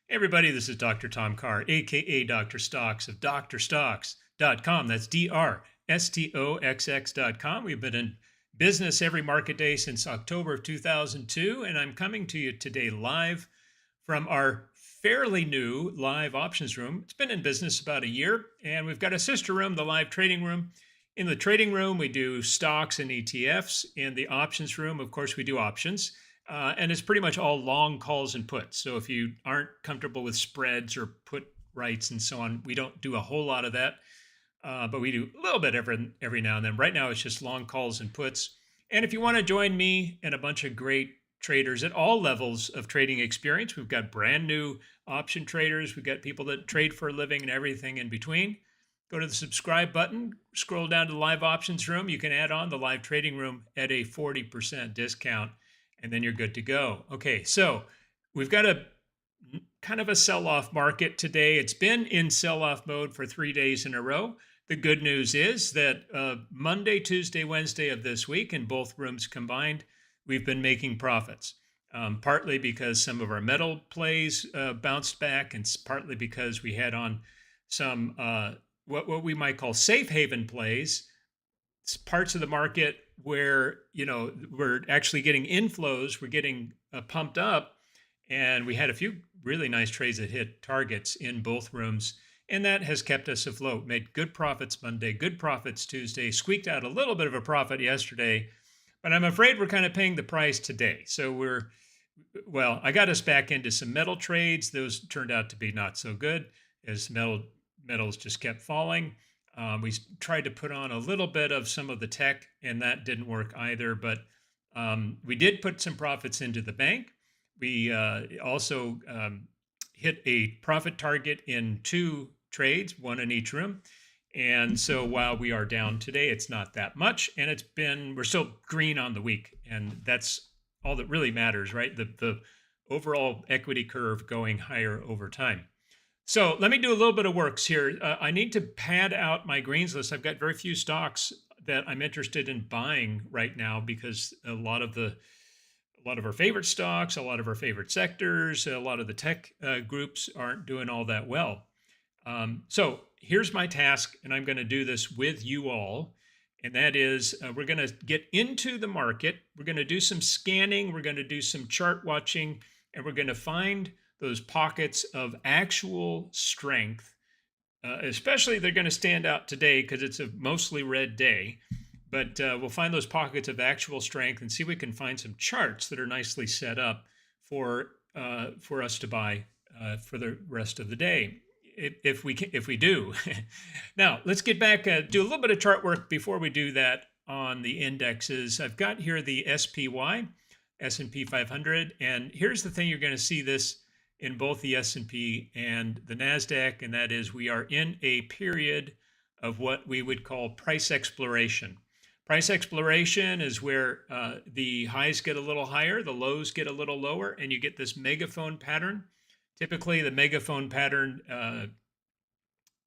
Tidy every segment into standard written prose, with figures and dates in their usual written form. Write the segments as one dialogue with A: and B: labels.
A: Hey everybody, this is Dr. Tom Carr, aka Dr. Stoxx of drstoxx.com. That's drstoxx.com. We've been in business every market day since October of 2002, and I'm coming to you today live from our fairly new live options room. It's been in business about a year, and we've got a sister room, the live trading room. In the trading room, we do stocks and ETFs. In the options room, of course, we do options. And it's pretty much all long calls and puts. So if you aren't comfortable with spreads or put rights and so on, we don't do a whole lot of that. But we do a little bit every now and then. Right now, it's just long calls and puts. And if you want to join me and a bunch of great traders at all levels of trading experience, we've got brand new option traders. We've got people that trade for a living and everything in between. Go to the subscribe button, scroll down to the live options room. You can add on the live trading room at a 40% discount, and then you're good to go. Okay, so we've got a kind of a sell-off market today. It's been in sell-off mode for 3 days in a row. The good news is that Monday, Tuesday, Wednesday of this week, in both rooms combined, we've been making profits. Partly because some of our metal plays bounced back, and partly because we had on some what we might call safe haven plays, parts of the market where we're actually getting inflows, we're getting pumped up, and we had a few really nice trades that hit targets in both rooms, and that has kept us afloat. Made good profits Monday, good profits Tuesday, squeaked out a little bit of a profit yesterday, but I'm afraid we're kind of paying the price today. So I got us back into some metal trades. Those turned out to be not so good as metals just kept falling. We tried to put on a little bit of some of the tech, and that didn't work either. But we did put some profits into the bank. We also hit a profit target in 2 trades, 1 in each room. And so while we are down today, it's not that much, and we're still green on the week, and that's all that really matters, right? The overall equity curve going higher over time. So let me do a little bit of works here. I need to pad out my greens list. I've got very few stocks that I'm interested in buying right now because a lot of our favorite stocks, a lot of our favorite sectors, a lot of the tech groups aren't doing all that well. So here's my task, and I'm going to do this with you all. And that is, we're going to get into the market. We're going to do some scanning. We're going to do some chart watching, and we're going to find those pockets of actual strength. Especially, they're going to stand out today because it's a mostly red day. But we'll find those pockets of actual strength and see if we can find some charts that are nicely set up for us to buy for the rest of the day, if we do. Now, let's get back, do a little bit of chart work before we do that on the indexes. I've got here the SPY, S&P 500, and here's the thing: you're going to see this in both the S&P and the NASDAQ, and that is we are in a period of what we would call price exploration. Price exploration is where the highs get a little higher, the lows get a little lower, and you get this megaphone pattern. Typically, the megaphone pattern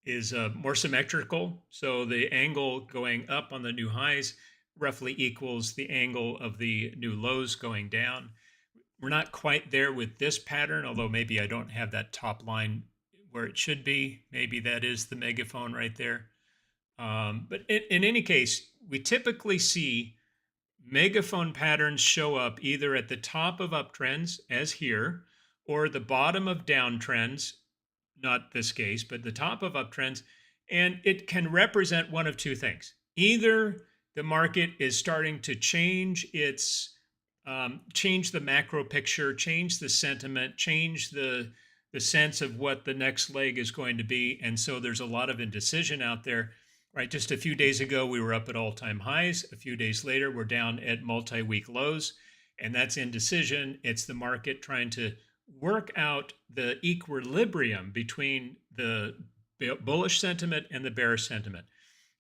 A: is more symmetrical, so the angle going up on the new highs roughly equals the angle of the new lows going down. We're not quite there with this pattern, although maybe I don't have that top line where it should be. Maybe that is the megaphone right there. But in any case, we typically see megaphone patterns show up either at the top of uptrends, as here, or the bottom of downtrends, not this case, but the top of uptrends. And it can represent one of 2 things. Either the market is starting to change change the macro picture, change the sentiment, change the sense of what the next leg is going to be. And so there's a lot of indecision out there, right? Just a few days ago, we were up at all-time highs. A few days later, we're down at multi-week lows, and that's indecision. It's the market trying to work out the equilibrium between the bullish sentiment and the bearish sentiment.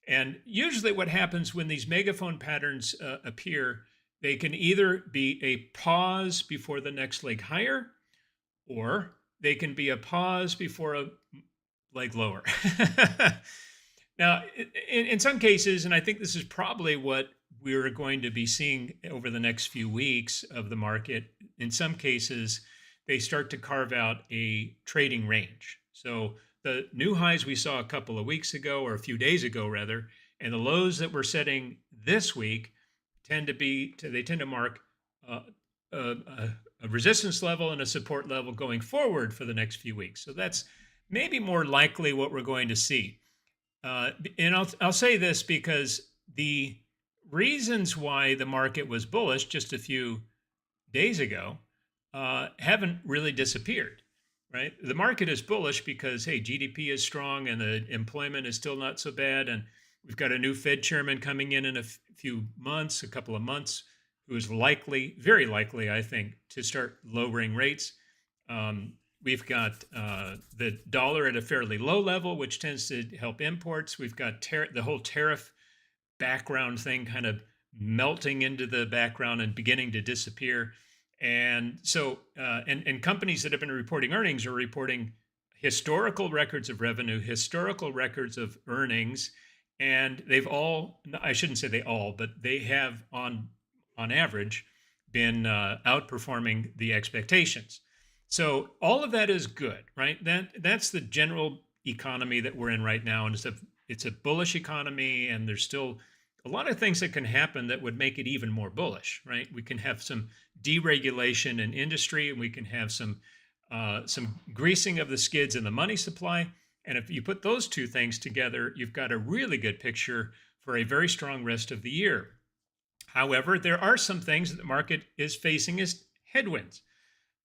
A: And usually what happens when these megaphone patterns appear, they can either be a pause before the next leg higher, or they can be a pause before a leg lower. Now, in some cases, and I think this is probably what we're going to be seeing over the next few weeks of the market, in some cases, they start to carve out a trading range. So the new highs we saw a couple of weeks ago, or a few days ago rather, and the lows that we're setting this week they tend to mark uh, a resistance level and a support level going forward for the next few weeks. So that's maybe more likely what we're going to see. And I'll say this because the reasons why the market was bullish just a few days ago haven't really disappeared, right? The market is bullish because, hey, GDP is strong and the employment is still not so bad. And we've got a new Fed chairman coming in a few months, a couple of months, who is likely, very likely, I think, to start lowering rates. We've got the dollar at a fairly low level, which tends to help imports. We've got the whole tariff background thing kind of melting into the background and beginning to disappear. And so, and companies that have been reporting earnings are reporting historical records of revenue, historical records of earnings, and they've all, I shouldn't say they all, but they have on average been outperforming the expectations. So all of that is good, right? That's the general economy that we're in right now, and it's a bullish economy, and there's still a lot of things that can happen that would make it even more bullish, right? We can have some deregulation in industry, and we can have some greasing of the skids in the money supply. And if you put those two things together, you've got a really good picture for a very strong rest of the year. However, there are some things that the market is facing as headwinds.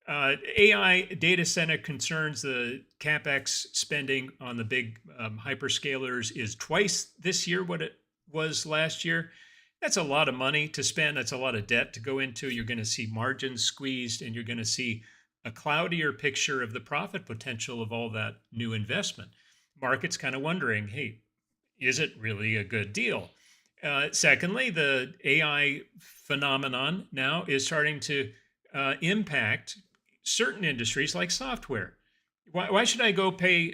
A: AI data center concerns, the CapEx spending on the big hyperscalers is twice this year what it was last year. That's a lot of money to spend. That's a lot of debt to go into. You're going to see margins squeezed, and you're going to see a cloudier picture of the profit potential of all that new investment. Market's kind of wondering, hey, is it really a good deal? Secondly, the AI phenomenon now is starting to impact certain industries like software. Why should I go pay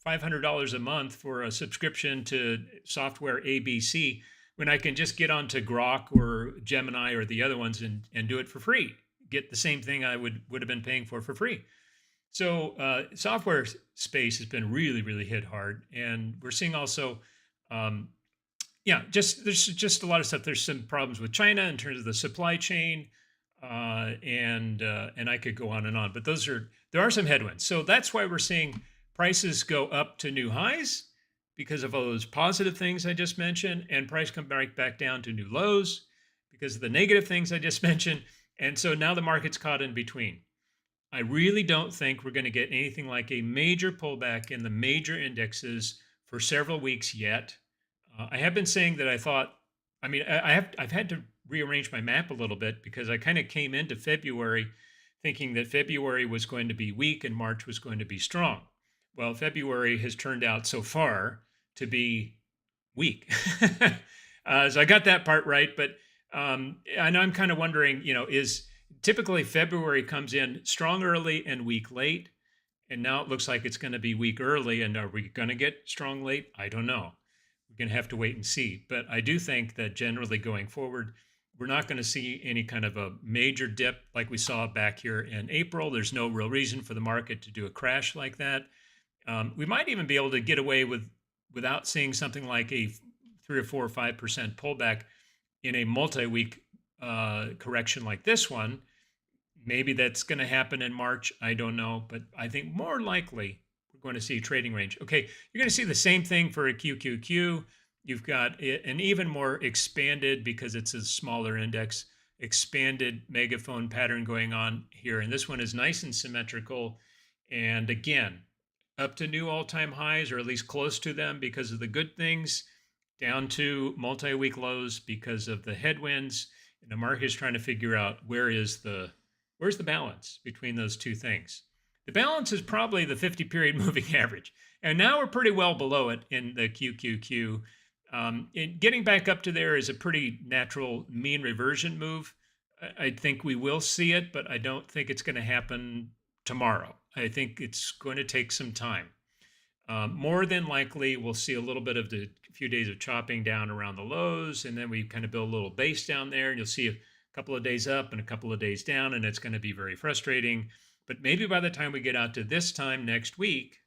A: $500 a month for a subscription to software ABC when I can just get onto Grok or Gemini or the other ones and do it for free? Get the same thing I would have been paying for free. So software space has been really, really hit hard. And we're seeing also, there's just a lot of stuff. There's some problems with China in terms of the supply chain. And I could go on and on, but there are some headwinds. So that's why we're seeing prices go up to new highs because of all those positive things I just mentioned, and price come back down to new lows because of the negative things I just mentioned. And so now the market's caught in between. I really don't think we're going to get anything like a major pullback in the major indexes for several weeks yet. I have been saying that I've had to rearrange my map a little bit because I kind of came into February thinking that February was going to be weak and March was going to be strong. Well, February has turned out so far to be weak. So I got that part right, but I know I'm kind of wondering, is typically February comes in strong early and weak late, and now it looks like it's going to be weak early, and are we going to get strong late? I don't know. We're going to have to wait and see. But I do think that generally going forward, we're not going to see any kind of a major dip like we saw back here in April. There's no real reason for the market to do a crash like that. We might even be able to get away without seeing something like a 3 or 4 or 5% pullback in a multi-week correction like this one. Maybe that's going to happen in March. I don't know, but I think more likely we're going to see a trading range. Okay, you're going to see the same thing for a QQQ. You've got an even more expanded, because it's a smaller index, expanded megaphone pattern going on here. And this one is nice and symmetrical. And again, up to new all-time highs, or at least close to them because of the good things, down to multi-week lows because of the headwinds. And the market is trying to figure out where's the balance between those two things. The balance is probably the 50-period moving average. And now we're pretty well below it in the QQQ. Getting back up to there is a pretty natural mean reversion move. I think we will see it, but I don't think it's going to happen tomorrow. I think it's going to take some time. More than likely, we'll see a little bit of a few days of chopping down around the lows, and then we kind of build a little base down there, and you'll see a couple of days up and a couple of days down, and it's going to be very frustrating. But maybe by the time we get out to this time next week,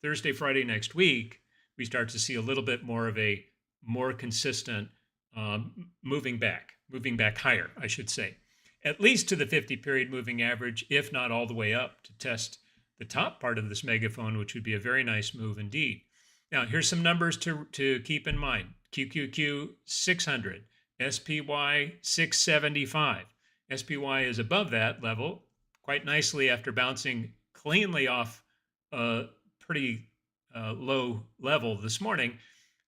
A: Thursday, Friday next week, we start to see a little bit more of a more consistent moving back higher, I should say, at least to the 50 period moving average, if not all the way up to test the top part of this megaphone, which would be a very nice move indeed. Now, here's some numbers to keep in mind. QQQ 600, SPY 675. SPY is above that level quite nicely after bouncing cleanly off a pretty low level this morning.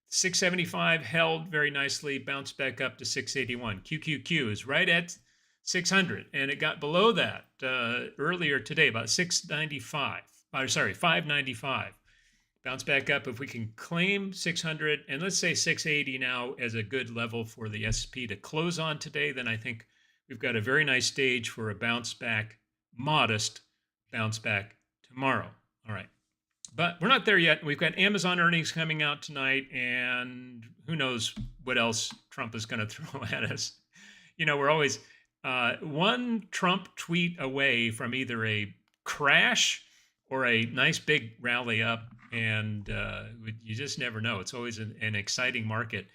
A: 675 held very nicely, bounced back up to 681. QQQ is right at 600, and it got below that earlier today, about 695. Sorry, 595. Bounce back up. If we can claim 600, and let's say 680 now as a good level for the SP to close on today, then I think we've got a very nice stage for a bounce back, modest bounce back tomorrow. All right. But we're not there yet. We've got Amazon earnings coming out tonight, and who knows what else Trump is going to throw at us. You know, we're always one Trump tweet away from either a crash or a nice big rally up, and you just never know. It's always an exciting market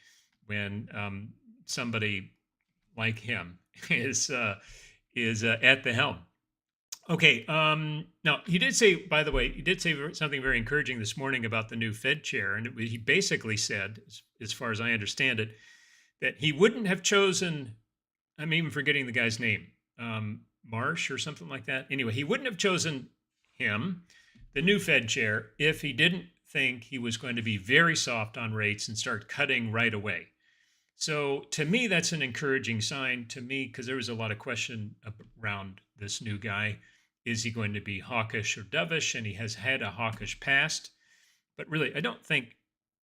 A: when somebody like him is at the helm. Okay. Now, he did say, by the way, something very encouraging this morning about the new Fed chair. And he basically said, as far as I understand it, that he wouldn't have chosen, I'm even forgetting the guy's name, Marsh or something like that. Anyway, he wouldn't have chosen him, the new Fed chair, if he didn't think he was going to be very soft on rates and start cutting right away. So to me, that's an encouraging sign to me, because there was a lot of question around this new guy. Is he going to be hawkish or dovish? And he has had a hawkish past. But really, I don't think,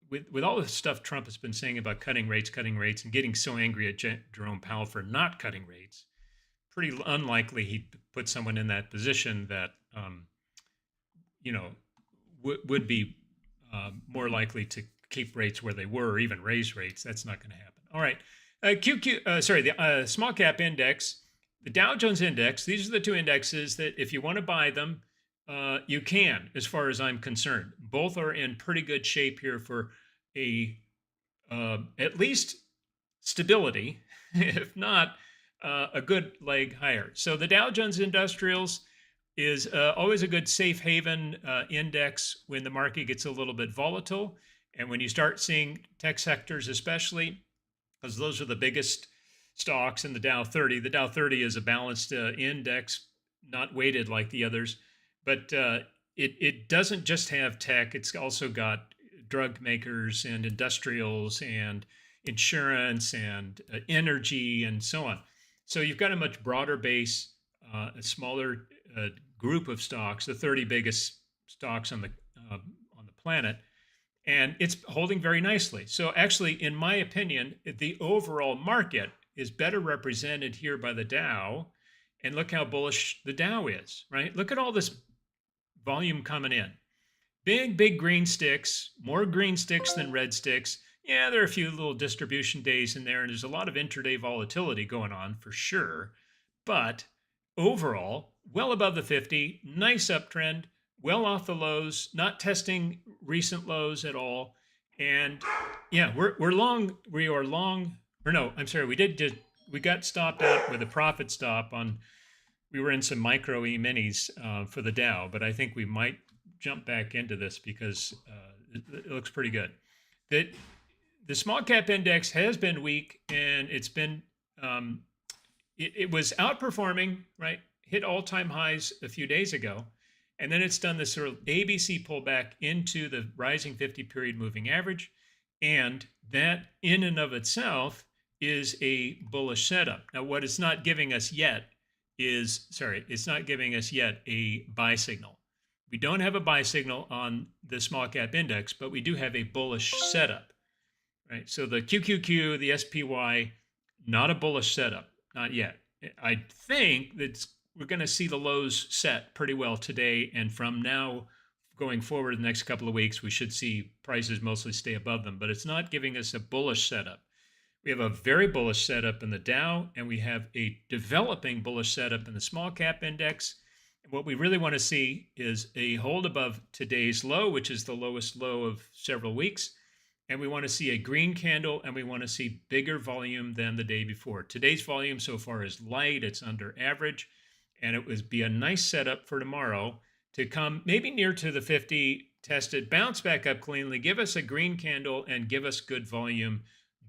A: with all the stuff Trump has been saying about cutting rates, and getting so angry at Jerome Powell for not cutting rates, pretty unlikely he'd put someone in that position that, would be more likely to keep rates where they were or even raise rates. That's not going to happen. All right. The small cap index, the Dow Jones index, these are the two indexes that if you want to buy them, you can, as far as I'm concerned. Both are in pretty good shape here for at least stability, if not a good leg higher. So the Dow Jones Industrials is always a good safe haven index when the market gets a little bit volatile. And when you start seeing tech sectors, especially, because those are the biggest stocks in the Dow 30. The Dow 30 is a balanced index, not weighted like the others. But it doesn't just have tech. It's also got drug makers and industrials and insurance and energy and so on. So you've got a much broader base, a smaller group of stocks, the 30 biggest stocks on the planet, and it's holding very nicely. So actually, in my opinion, the overall market is better represented here by the Dow. And look how bullish the Dow is, right? Look at all this volume coming in. Big green sticks, more green sticks than red sticks. Yeah, there are a few little distribution days in there, and there's a lot of intraday volatility going on for sure. But overall, well above the 50, nice uptrend, well off the lows, not testing recent lows at all. And yeah, we're long. We are long. Or no, I'm sorry. We got stopped out with a profit stop on. We were in some micro E-minis for the Dow, but I think we might jump back into this because it looks pretty good. The small cap index has been weak, and it's been it was outperforming, right? Hit all-time highs a few days ago, and then it's done this sort of ABC pullback into the rising 50 period moving average, and that in and of itself is a bullish setup. Now, what it's not giving us yet it's not giving us yet a buy signal. We don't have a buy signal on the small cap index, but we do have a bullish setup, right? So the QQQ, the SPY, not a bullish setup, not yet. I think that we're going to see the lows set pretty well today, and from now going forward the next couple of weeks, we should see prices mostly stay above them, but it's not giving us a bullish setup. We have a very bullish setup in the Dow, and we have a developing bullish setup in the small cap index. And what we really want to see is a hold above today's low, which is the lowest low of several weeks. And we want to see a green candle, and we want to see bigger volume than the day before. Today's volume so far is light, it's under average, and it would be a nice setup for tomorrow to come maybe near to the 50, test it, bounce back up cleanly, give us a green candle, and give us good volume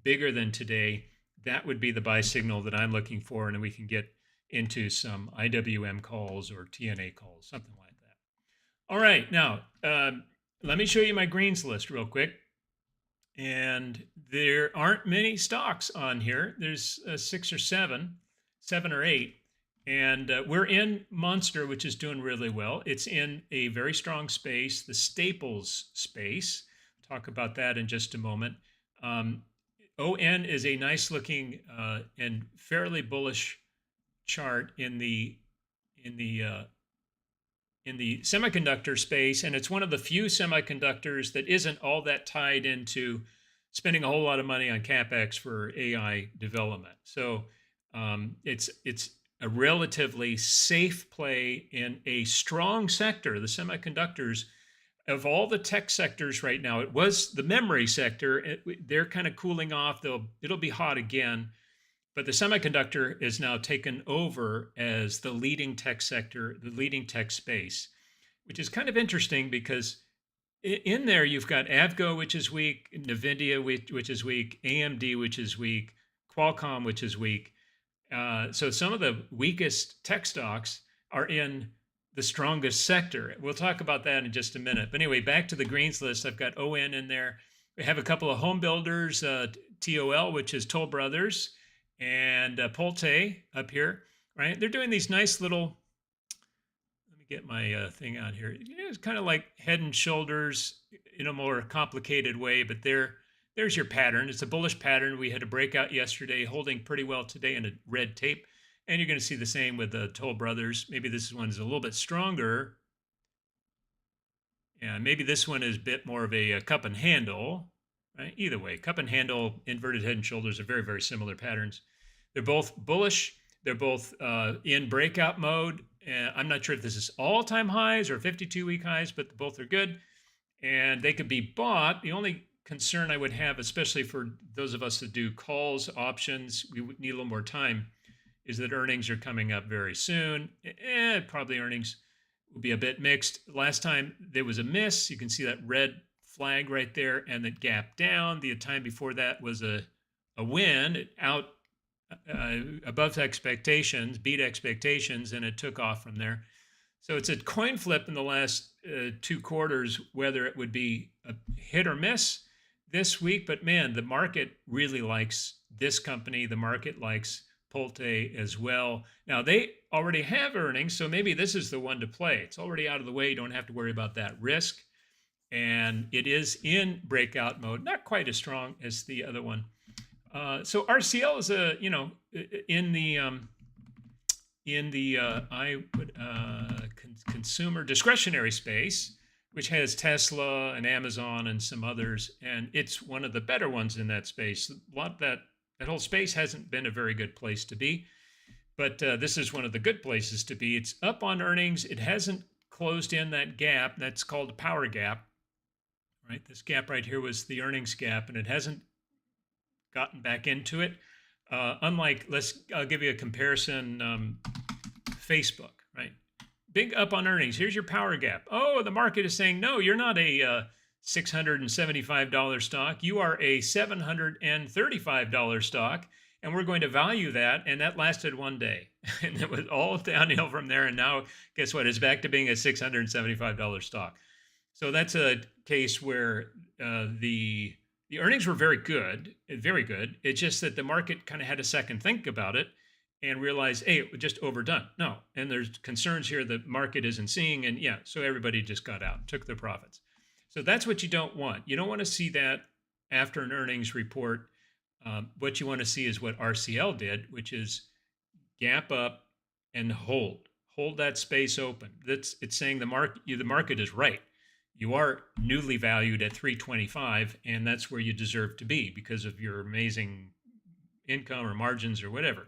A: bigger than today. That would be the buy signal that I'm looking for, and we can get into some IWM calls or TNA calls, something like that. All right, now let me show you my greens list real quick. And there aren't many stocks on here. There's 6 or 7, 7 or 8. And we're in Monster, which is doing really well. It's in a very strong space, the staples space. Talk about that in just a moment. ON is a nice looking and fairly bullish chart in the semiconductor space, and it's one of the few semiconductors that isn't all that tied into spending a whole lot of money on capex for AI development. So it's a relatively safe play in a strong sector. The semiconductors, of all the tech sectors right now, it was the memory sector. They're kind of cooling off. It'll be hot again. But the semiconductor is now taken over as the leading tech sector, the leading tech space, which is kind of interesting because in there you've got Avgo, which is weak, NVDA, which is weak, AMD, which is weak, Qualcomm, which is weak. So some of the weakest tech stocks are in the strongest sector. We'll talk about that in just a minute. But anyway, back to the greens list. I've got ON in there. We have a couple of home builders, TOL, which is Toll Brothers, and Polte up here, right? They're doing these nice little, let me get my thing out here. It's kind of like Head and Shoulders in a more complicated way, but there's your pattern. It's a bullish pattern. We had a breakout yesterday, holding pretty well today in a red tape. And you're going to see the same with the Toll Brothers. Maybe this one is a little bit stronger. Yeah, maybe this one is a bit more of a cup and handle, right? Either way, cup and handle, inverted Head and Shoulders are very, very similar patterns. They're both bullish. They're both in breakout mode. I'm not sure if this is all-time highs or 52-week highs, but both are good. And they could be bought. The only concern I would have, especially for those of us that do calls, options, we would need a little more time, is that earnings are coming up very soon. Probably earnings will be a bit mixed. Last time there was a miss. You can see that red flag right there, and that gap down. The time before that was a win, out above expectations, beat expectations, and it took off from there. So it's a coin flip in the last 2 quarters, whether it would be a hit or miss this week. But man, the market really likes this company. The market likes Polte as well. Now, they already have earnings, so maybe this is the one to play. It's already out of the way. You don't have to worry about that risk. And it is in breakout mode, not quite as strong as the other one. So RCL is in the consumer discretionary space, which has Tesla and Amazon and some others, and it's one of the better ones in that space. That whole space hasn't been a very good place to be, but this is one of the good places to be. It's up on earnings. It hasn't closed in that gap. That's called a power gap, right? This gap right here was the earnings gap, and it hasn't gotten back into it. Unlike, I'll give you a comparison, Facebook, right? Big up on earnings. Here's your power gap. Oh, the market is saying, no, you're not a $675 stock. You are a $735 stock, and we're going to value that. And that lasted one day. And it was all downhill from there. And now, guess what? It's back to being a $675 stock. So that's a case where the earnings were very good. It's just that the market kind of had a second think about it and realized, hey, it was just overdone. No, and there's concerns here the market isn't seeing, and yeah, so everybody just got out, took their profits. So that's what you don't want. You don't want to see that after an earnings report. What you want to see is what RCL did, which is gap up and hold that space open. It's saying the market is right. You are newly valued at 325, and that's where you deserve to be because of your amazing income or margins or whatever.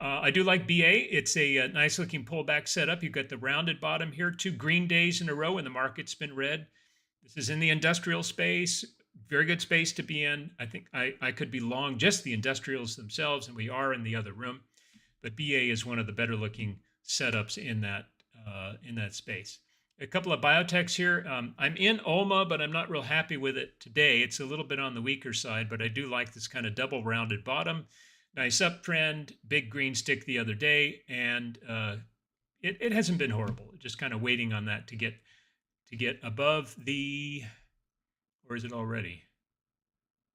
A: I do like BA. It's a nice looking pullback setup. You've got the rounded bottom here, 2 green days in a row, and the market's been red. This is in the industrial space. Very good space to be in. I think I could be long just the industrials themselves, and we are in the other room. But BA is one of the better looking setups in that space. A couple of biotechs here. I'm in OMA, but I'm not real happy with it today. It's a little bit on the weaker side, but I do like this kind of double rounded bottom. Nice uptrend, big green stick the other day, and it hasn't been horrible. Just kind of waiting on that to get above the, or is it already?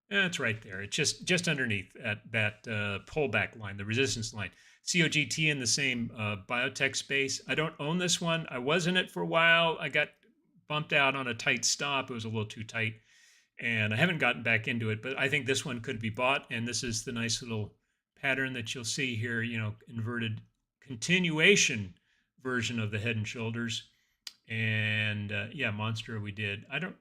A: It's right there. It's just underneath that pullback line, the resistance line. COGT in the same biotech space. I don't own this one. I was in it for a while. I got bumped out on a tight stop. It was a little too tight, and I haven't gotten back into it. But I think this one could be bought, and this is the nice little pattern that you'll see here. Inverted continuation version of the Head and Shoulders, and yeah, Monster we did. I don't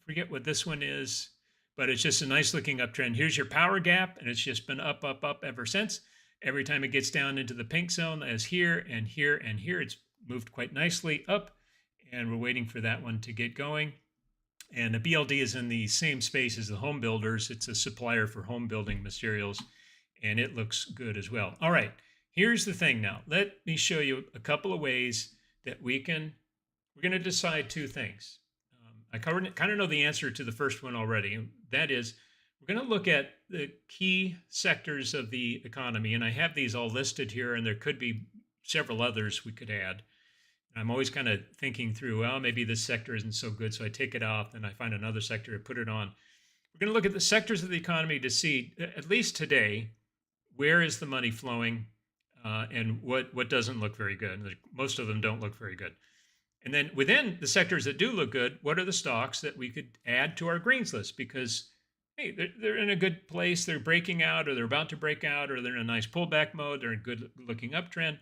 A: forget what this one is, but it's just a nice looking uptrend. Here's your power gap, and it's just been up, up, up ever since. Every time it gets down into the pink zone, as here and here and here, it's moved quite nicely up, and we're waiting for that one to get going. And the BLD is in the same space as the home builders. It's a supplier for home building materials, and it looks good as well. All right, here's the thing now. Let me show you a couple of ways that we're going to decide two things. I kind of know the answer to the first one already. And that is, we're going to look at the key sectors of the economy. And I have these all listed here, and there could be several others we could add. I'm always kind of thinking through, well, maybe this sector isn't so good, so I take it off, and I find another sector to put it on. We're going to look at the sectors of the economy to see, at least today, where is the money flowing, and what doesn't look very good. Most of them don't look very good. And then within the sectors that do look good, what are the stocks that we could add to our greens list? Because, hey, they're in a good place, they're breaking out, or they're about to break out, or they're in a nice pullback mode, they're in good looking uptrend.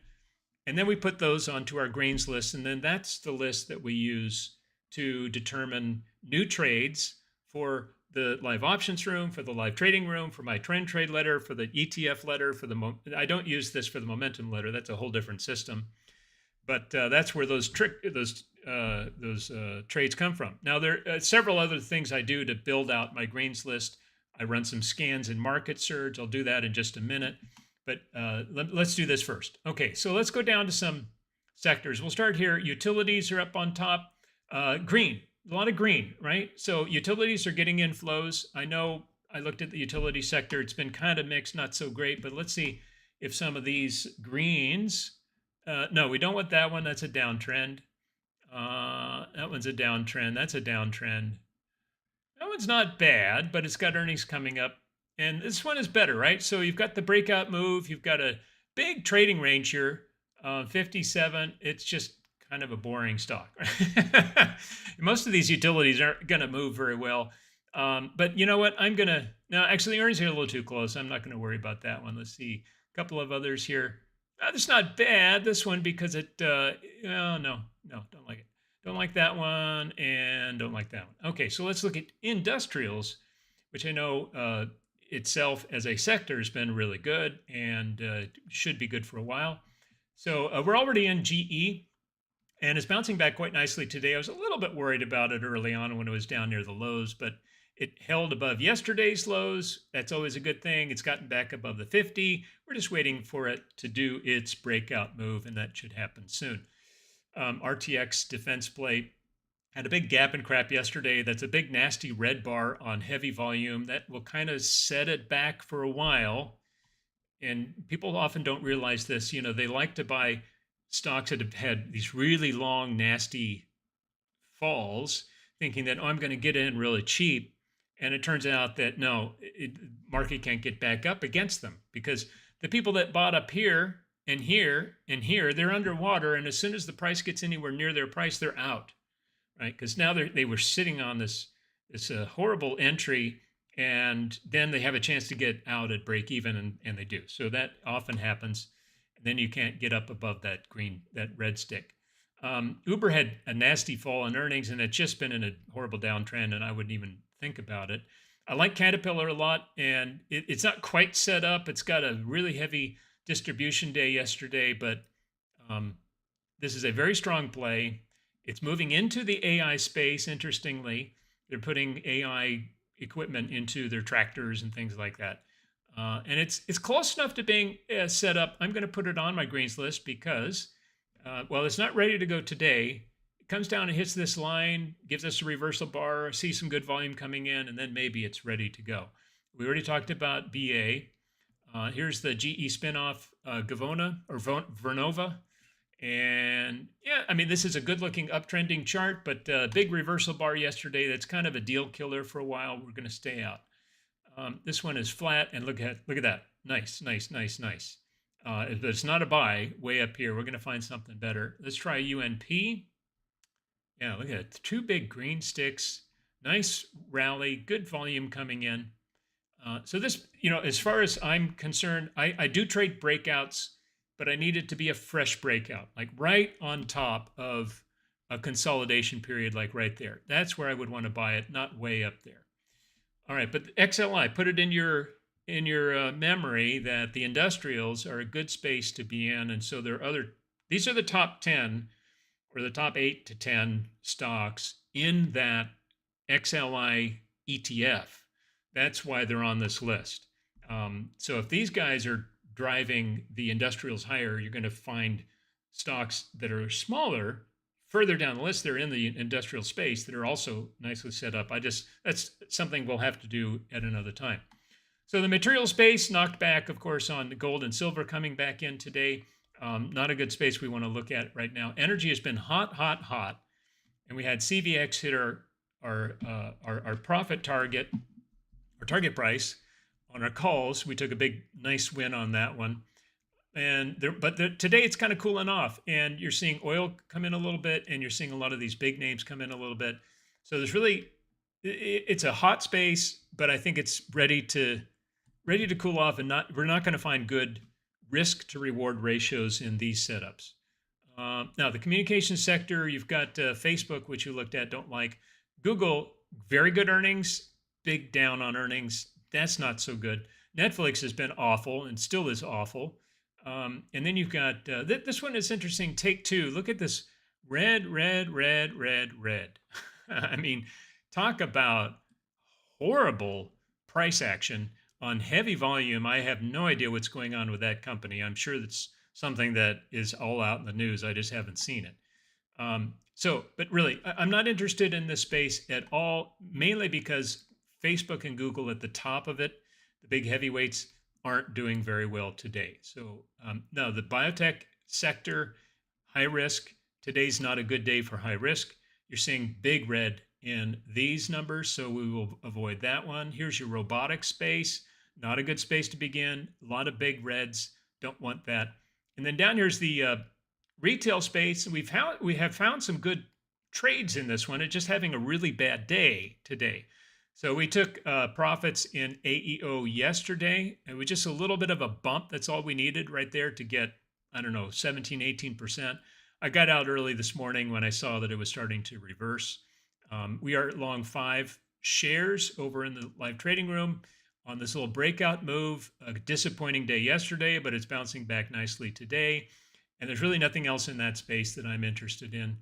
A: And then we put those onto our greens list, and then that's the list that we use to determine new trades for the live options room, for the live trading room, for my trend trade letter, for the ETF letter, I don't use this for the momentum letter. That's a whole different system. But that's where those trades come from. Now, there are several other things I do to build out my greens list. I run some scans in Market Surge. I'll do that in just a minute. But let's do this first. Okay, so let's go down to some sectors. We'll start here. Utilities are up on top. Green, a lot of green, right? So utilities are getting inflows. I know I looked at the utility sector. It's been kind of mixed, not so great. But let's see if some of these greens... no, we don't want that one. That's a downtrend. That one's a downtrend. That's a downtrend. That one's not bad, but it's got earnings coming up. And this one is better, right? So you've got the breakout move. You've got a big trading range here, 57. It's just kind of a boring stock. Most of these utilities aren't going to move very well. But you know what? No, actually, the earnings are a little too close. I'm not going to worry about that one. Let's see a couple of others here. It's not bad, this one, because no, don't like it. Don't like that one, and don't like that one. Okay, so let's look at industrials, which I know itself as a sector has been really good and should be good for a while. So we're already in GE, and it's bouncing back quite nicely today. I was a little bit worried about it early on when it was down near the lows, but it held above yesterday's lows. That's always a good thing. It's gotten back above the 50. We're just waiting for it to do its breakout move, and that should happen soon. RTX defense plate had a big gap and crap yesterday. That's a big, nasty red bar on heavy volume. That will kind of set it back for a while. And people often don't realize this. They like to buy stocks that have had these really long, nasty falls, thinking that, I'm going to get in really cheap. And it turns out that no, market can't get back up against them, because the people that bought up here and here and here, they're underwater. And as soon as the price gets anywhere near their price, they're out, right? Because now they were sitting on this horrible entry, and then they have a chance to get out at break even, and they do. So that often happens. And then you can't get up above that red stick. Uber had a nasty fall in earnings, and it's just been in a horrible downtrend, and I wouldn't even think about it. I like Caterpillar a lot, and it's not quite set up. It's got a really heavy distribution day yesterday, but um, this is a very strong play. It's moving into the AI space. Interestingly, they're putting AI equipment into their tractors and things like that. And it's close enough to being set up. I'm going to put it on my greens list because, well, it's not ready to go today. It comes down and hits this line, gives us a reversal bar, see some good volume coming in, and then maybe it's ready to go. We already talked about BA. Here's the GE spinoff, Gavona or Vernova. And yeah, I mean, this is a good looking uptrending chart, but big reversal bar yesterday. That's kind of a deal killer for a while. We're going to stay out. This one is flat, and look at that. Nice, nice, nice, nice. But it's not a buy way up here. We're going to find something better. Let's try UNP. Yeah, look at it. Two big green sticks. Nice rally, good volume coming in. So this, as far as I'm concerned, I do trade breakouts, but I need it to be a fresh breakout, like right on top of a consolidation period, like right there. That's where I would want to buy it, not way up there. All right, but XLI, put it in your memory that the industrials are a good space to be in, and so there are these are the top 10 or the top 8 to 10 stocks in that XLI ETF. That's why they're on this list. So if these guys are driving the industrials higher, you're going to find stocks that are smaller further down the list. They're in the industrial space that are also nicely set up. That's something we'll have to do at another time. So the material space knocked back, of course, on the gold and silver coming back in today. Not a good space we want to look at right now. Energy has been hot, hot, hot, and we had CVX hit our profit target, our target price on our calls. We took a big, nice win on that one. And today it's kind of cooling off, and you're seeing oil come in a little bit, and you're seeing a lot of these big names come in a little bit. So it's a hot space, but I think it's ready to cool off, and we're not going to find good risk to reward ratios in these setups. Now the communication sector, you've got Facebook, which you looked at, don't like. Google, very good earnings, big down on earnings. That's not so good. Netflix has been awful and still is awful. And then you've got, this one is interesting, Take-Two. Look at this red, red, red, red, red. I mean, talk about horrible price action on heavy volume. I have no idea what's going on with that company. I'm sure that's something that is all out in the news. I just haven't seen it. But really, I'm not interested in this space at all, mainly because Facebook and Google at the top of it, the big heavyweights, aren't doing very well today. So no, the biotech sector, high risk. Today's not a good day for high risk. You're seeing big red in these numbers, so we will avoid that one. Here's your robotics space. Not a good space to begin. A lot of big reds. Don't want that. And then down here's the retail space. We have found some good trades in this one. It's just having a really bad day today. So we took profits in AEO yesterday. It was just a little bit of a bump. That's all we needed right there to get, 17, 18%. I got out early this morning when I saw that it was starting to reverse. We are long 5 shares over in the live trading room on this little breakout move. A disappointing day yesterday, but it's bouncing back nicely today. And there's really nothing else in that space that I'm interested in.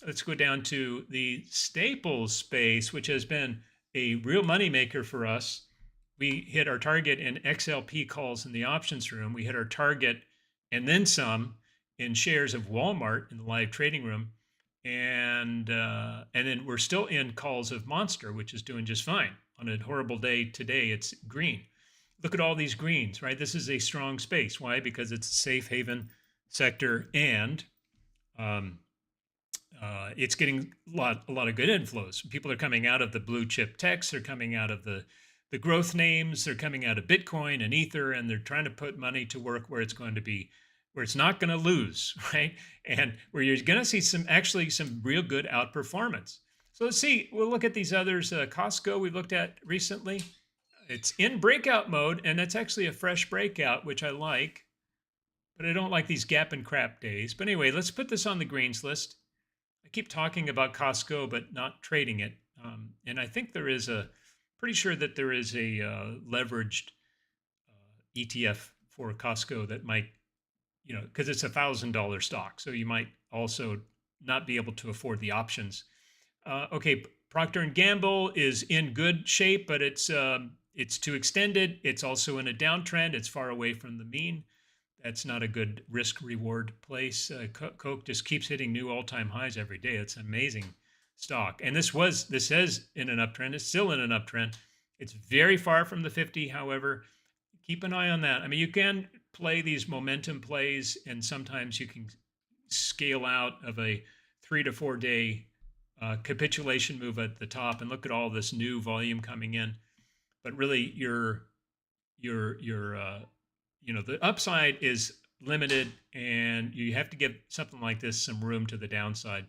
A: Let's go down to the staples space, which has been a real moneymaker for us. We hit our target in XLP calls in the options room. We hit our target and then some in shares of Walmart in the live trading room. And then we're still in calls of Monster, which is doing just fine. On a horrible day today, it's green. Look at all these greens, right? This is a strong space. Why? Because it's a safe haven sector, and it's getting a lot of good inflows. People are coming out of the blue chip techs. They're coming out of the growth names. They're coming out of Bitcoin and Ether, and they're trying to put money to work where it's going to be, where it's not going to lose, right? And where you're going to see some real good outperformance. So let's see. We'll look at these others. Costco we looked at recently. It's in breakout mode, and that's actually a fresh breakout, which I like. But I don't like these gap and crap days. But anyway, let's put this on the greens list. I keep talking about Costco, but not trading it. And I think there is a pretty sure that there is a leveraged ETF for Costco that might, because it's $1,000 stock, so you might also not be able to afford the options. Okay, Procter and Gamble is in good shape, but it's too extended. It's also in a downtrend. It's far away from the mean. That's not a good risk reward place. Coke just keeps hitting new all-time highs every day. It's an amazing stock. And this is in an uptrend. It's still in an uptrend. It's very far from the 50. However, keep an eye on that. I mean, you can play these momentum plays, and sometimes you can scale out of a 3 to 4 day capitulation move at the top and look at all this new volume coming in. But really, your the upside is limited, and you have to give something like this some room to the downside.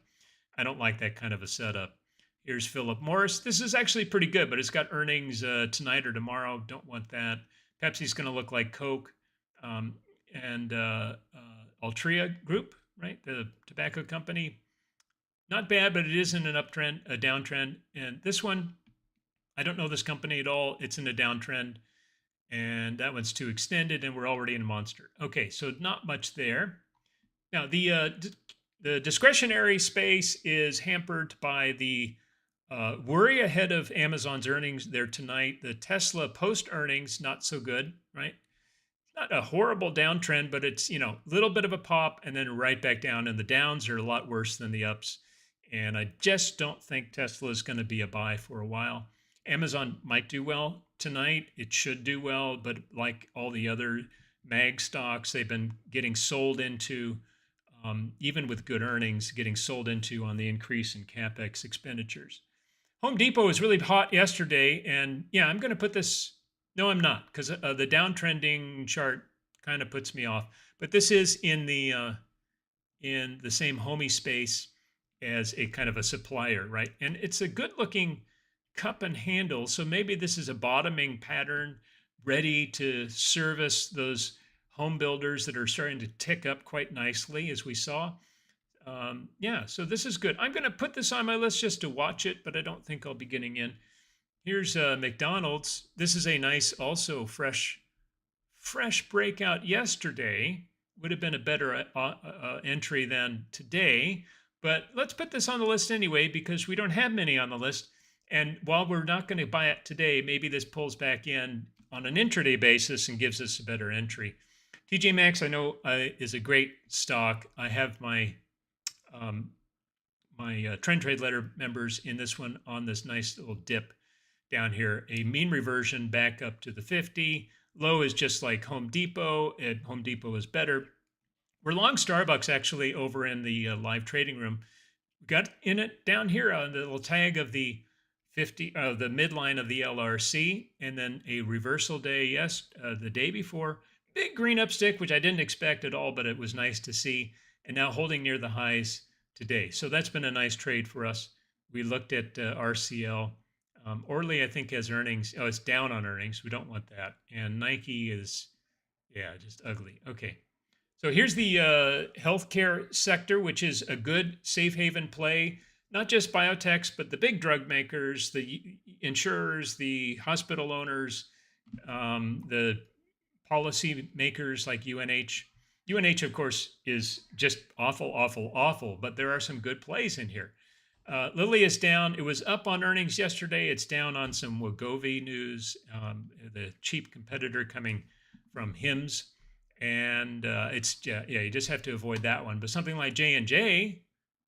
A: I don't like that kind of a setup. Here's Philip Morris. This is actually pretty good, but it's got earnings tonight or tomorrow. Don't want that. Pepsi's going to look like Coke, and Altria Group, right? The tobacco company. Not bad, but it is in an uptrend, a downtrend. And this one, I don't know this company at all. It's in a downtrend, and that one's too extended, and we're already in a monster. Okay, so not much there. Now, the discretionary space is hampered by the worry ahead of Amazon's earnings there tonight. The Tesla post earnings, not so good, right? Not a horrible downtrend, but it's, a little bit of a pop and then right back down. And the downs are a lot worse than the ups. And I just don't think Tesla is going to be a buy for a while. Amazon might do well tonight. It should do well, but like all the other mag stocks, they've been getting sold into, even with good earnings, getting sold into on the increase in CapEx expenditures. Home Depot was really hot yesterday, and yeah, I'm going to put this. No, I'm not, because the downtrending chart kind of puts me off. But this is in the same homey space as a kind of a supplier, right? And it's a good-looking cup and handle, so maybe this is a bottoming pattern, ready to service those home builders that are starting to tick up quite nicely, as we saw. Yeah, so this is good. I'm going to put this on my list just to watch it, but I don't think I'll be getting in. Here's McDonald's. This is a nice, also fresh breakout yesterday. Would have been a better entry than today, but let's put this on the list anyway because we don't have many on the list. And while we're not going to buy it today, maybe this pulls back in on an intraday basis and gives us a better entry. TJ Maxx, I know, is a great stock. I have my Trend Trade Letter members in this one on this nice little dip down here. A mean reversion back up to the 50. Low is just like Home Depot. Home Depot is better. We're long Starbucks actually over in the live trading room. We got in it down here on the little tag of the 50, the midline of the LRC, and then a reversal day, the day before. Big green upstick, which I didn't expect at all, but it was nice to see. And now holding near the highs today. So that's been a nice trade for us. We looked at RCL. Orly, I think, has earnings. Oh, it's down on earnings. We don't want that. And Nike is, just ugly. Okay. So here's the healthcare sector, which is a good safe haven play. Not just biotechs, but the big drug makers, the insurers, the hospital owners, the policy makers like UNH. UNH, of course, is just awful, but there are some good plays in here. Lilly is down. It was up on earnings yesterday. It's down on some Wegovy news, the cheap competitor coming from Hims. And you just have to avoid that one. But something like J&J,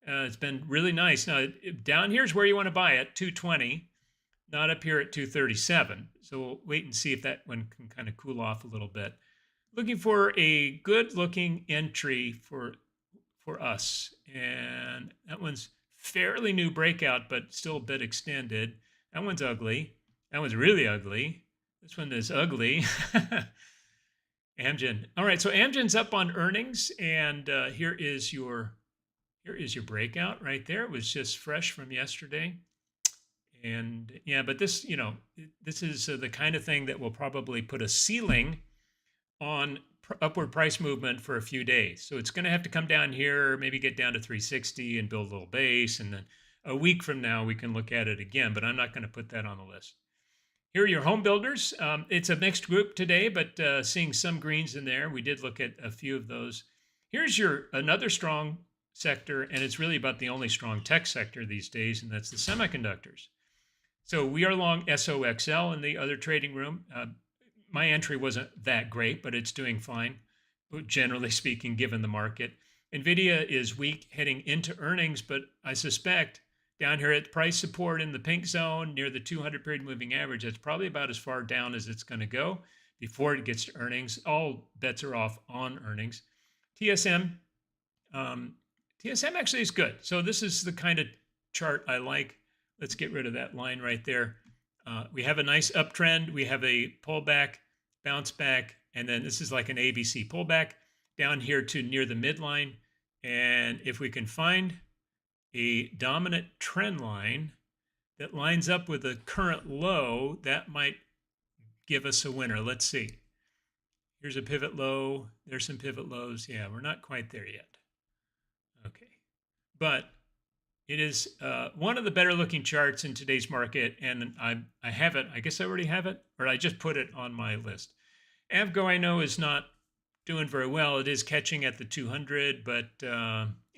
A: it's been really nice. Now, down here's where you want to buy it, 220, not up here at 237. So we'll wait and see if that one can kind of cool off a little bit. Looking for a good-looking entry for us. And that one's fairly new breakout, but still a bit extended. That one's ugly. That one's really ugly. This one is ugly. Amgen. All right, so Amgen's up on earnings, and here is your breakout right there. It was just fresh from yesterday. And yeah, but this, this is the kind of thing that will probably put a ceiling on upward price movement for a few days. So it's going to have to come down here, maybe get down to 360 and build a little base. And then a week from now, we can look at it again, but I'm not going to put that on the list. Here are your home builders. It's a mixed group today, but seeing some greens in there. We did look at a few of those. Here's your another strong sector, and it's really about the only strong tech sector these days, and that's the semiconductors. So we are long SOXL in the other trading room. My entry wasn't that great, but it's doing fine, generally speaking, given the market. NVDA is weak heading into earnings, but I suspect down here at price support in the pink zone near the 200 period moving average, that's probably about as far down as it's going to go before it gets to earnings. All bets are off on earnings. TSM, TSM actually is good. So this is the kind of chart I like. Let's get rid of that line right there. We have a nice uptrend. We have a pullback, bounce back, and then this is like an ABC pullback down here to near the midline. And if we can find a dominant trend line that lines up with the current low, that might give us a winner. Let's see. Here's a pivot low. There's some pivot lows. Yeah, we're not quite there yet. Okay. But it is one of the better looking charts in today's market. And I have it. I guess I already have it, or I just put it on my list. Avgo, I know, is not doing very well. It is catching at the 200, but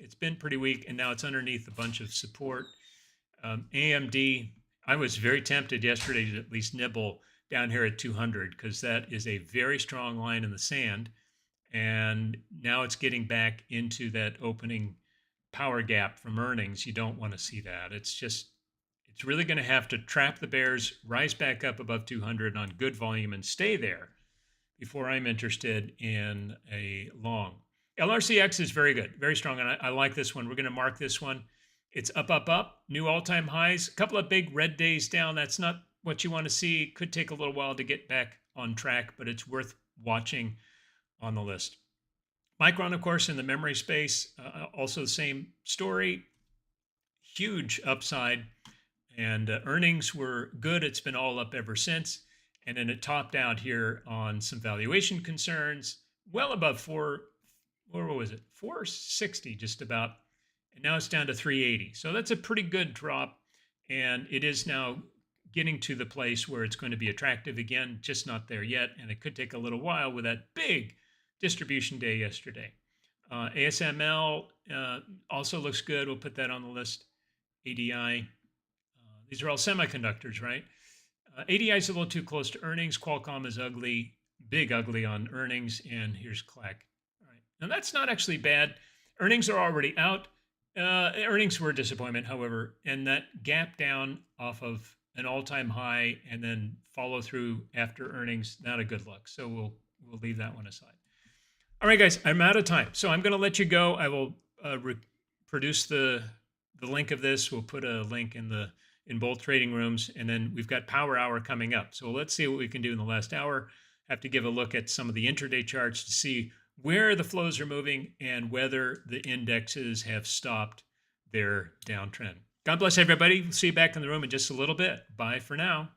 A: it's been pretty weak, and now it's underneath a bunch of support. AMD, I was very tempted yesterday to at least nibble down here at 200 because that is a very strong line in the sand, and now it's getting back into that opening power gap from earnings. You don't want to see that. It's really going to have to trap the bears, rise back up above 200 on good volume, and stay there before I'm interested in a long. LRCX is very good, very strong, and I like this one. We're going to mark this one. It's up, up, up, new all-time highs. A couple of big red days down. That's not what you want to see. It could take a little while to get back on track, but it's worth watching on the list. Micron, of course, in the memory space, also the same story. Huge upside, and earnings were good. It's been all up ever since. And then it topped out here on some valuation concerns, well above what was it? 460 just about. And now it's down to 380. So that's a pretty good drop. And it is now getting to the place where it's going to be attractive again, just not there yet. And it could take a little while with that big distribution day yesterday. ASML also looks good. We'll put that on the list. ADI. These are all semiconductors, right? ADI is a little too close to earnings. Qualcomm is ugly, big ugly on earnings. And here's Clack. All right. Now, that's not actually bad. Earnings are already out. Earnings were a disappointment, however, and that gap down off of an all-time high and then follow through after earnings, not a good look. So we'll leave that one aside. All right, guys, I'm out of time. So I'm going to let you go. I will produce the link of this. We'll put a link in both trading rooms, and then we've got Power Hour coming up. So let's see what we can do in the last hour. Have to give a look at some of the intraday charts to see where the flows are moving and whether the indexes have stopped their downtrend. God bless everybody. See you back in the room in just a little bit. Bye for now.